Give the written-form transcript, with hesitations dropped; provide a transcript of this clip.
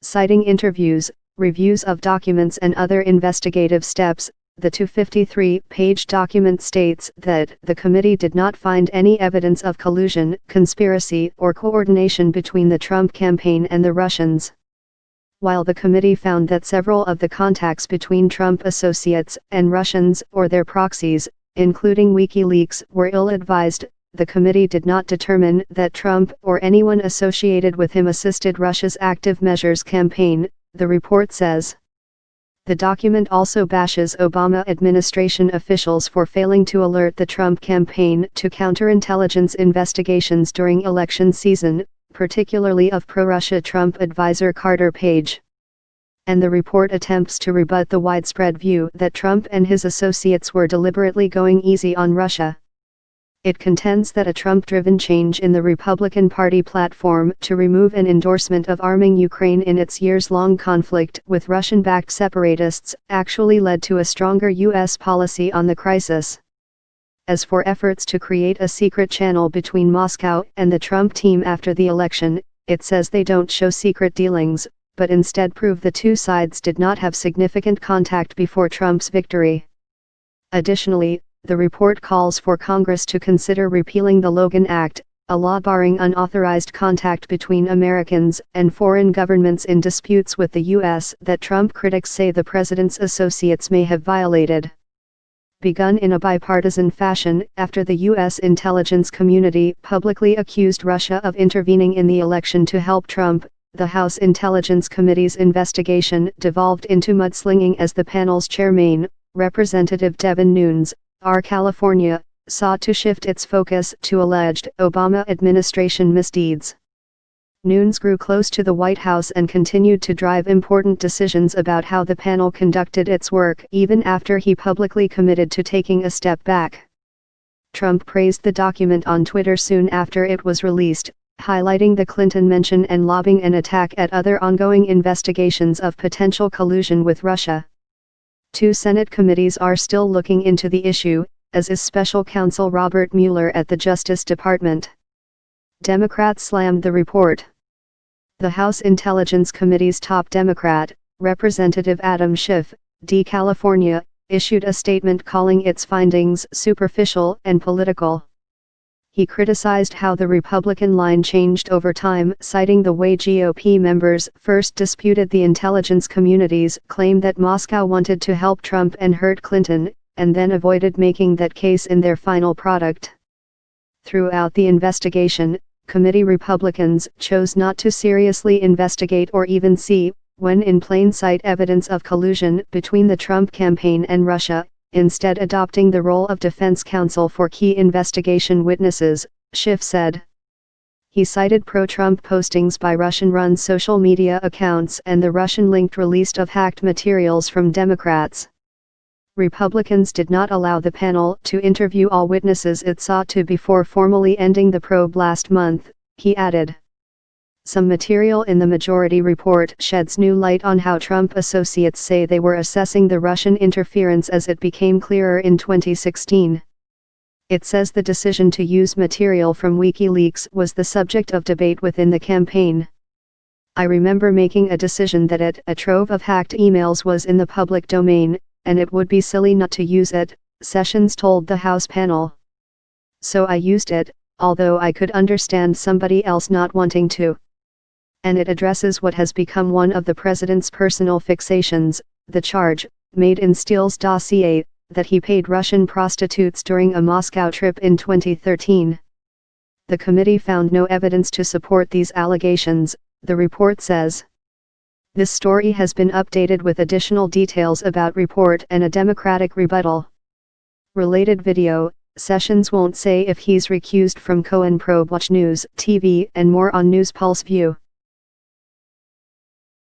Citing interviews, reviews of documents and other investigative steps, the 253-page document states that the committee did not find any evidence of collusion, conspiracy, or coordination between the Trump campaign and the Russians. While the committee found that several of the contacts between Trump associates and Russians or their proxies, including WikiLeaks, were ill-advised, the committee did not determine that Trump or anyone associated with him assisted Russia's active measures campaign, the report says. The document also bashes Obama administration officials for failing to alert the Trump campaign to counterintelligence investigations during election season, particularly of pro-Russia Trump advisor Carter Page. And the report attempts to rebut the widespread view that Trump and his associates were deliberately going easy on Russia. It contends that a Trump-driven change in the Republican Party platform to remove an endorsement of arming Ukraine in its years-long conflict with Russian-backed separatists actually led to a stronger U.S. policy on the crisis. As for efforts to create a secret channel between Moscow and the Trump team after the election, it says they don't show secret dealings, but instead prove the two sides did not have significant contact before Trump's victory. Additionally, the report calls for Congress to consider repealing the Logan Act, a law barring unauthorized contact between Americans and foreign governments in disputes with the U.S. that Trump critics say the president's associates may have violated. Begun in a bipartisan fashion after the U.S. intelligence community publicly accused Russia of intervening in the election to help Trump, the House Intelligence Committee's investigation devolved into mudslinging as the panel's chairman, Representative Devin Nunes, R. California, sought to shift its focus to alleged Obama administration misdeeds. Nunes grew close to the White House and continued to drive important decisions about how the panel conducted its work even after he publicly committed to taking a step back. Trump praised the document on Twitter soon after it was released, highlighting the Clinton mention and lobbing an attack at other ongoing investigations of potential collusion with Russia. Two Senate committees are still looking into the issue, as is Special Counsel Robert Mueller at the Justice Department. Democrats slammed the report. The House Intelligence Committee's top Democrat, Representative Adam Schiff, D. California, issued a statement calling its findings superficial and political. He criticized how the Republican line changed over time, citing the way GOP members first disputed the intelligence community's claim that Moscow wanted to help Trump and hurt Clinton, and then avoided making that case in their final product. Throughout the investigation, committee Republicans chose not to seriously investigate or even see, when in plain sight, evidence of collusion between the Trump campaign and Russia, instead adopting the role of defense counsel for key investigation witnesses, Schiff said. He cited pro-Trump postings by Russian-run social media accounts and the Russian-linked release of hacked materials from Democrats. Republicans did not allow the panel to interview all witnesses it sought to before formally ending the probe last month, he added. Some material in the majority report sheds new light on how Trump associates say they were assessing the Russian interference as it became clearer in 2016. It says the decision to use material from WikiLeaks was the subject of debate within the campaign. I remember making a decision that a trove of hacked emails was in the public domain, and it would be silly not to use it, Sessions told the House panel. So I used it, although I could understand somebody else not wanting to. And it addresses what has become one of the president's personal fixations, the charge, made in Steele's dossier, that he paid Russian prostitutes during a Moscow trip in 2013. The committee found no evidence to support these allegations, the report says. This story has been updated with additional details about report and a Democratic rebuttal. Related video, Sessions won't say if he's recused from Cohen probe. Watch News TV and more on News Pulse View.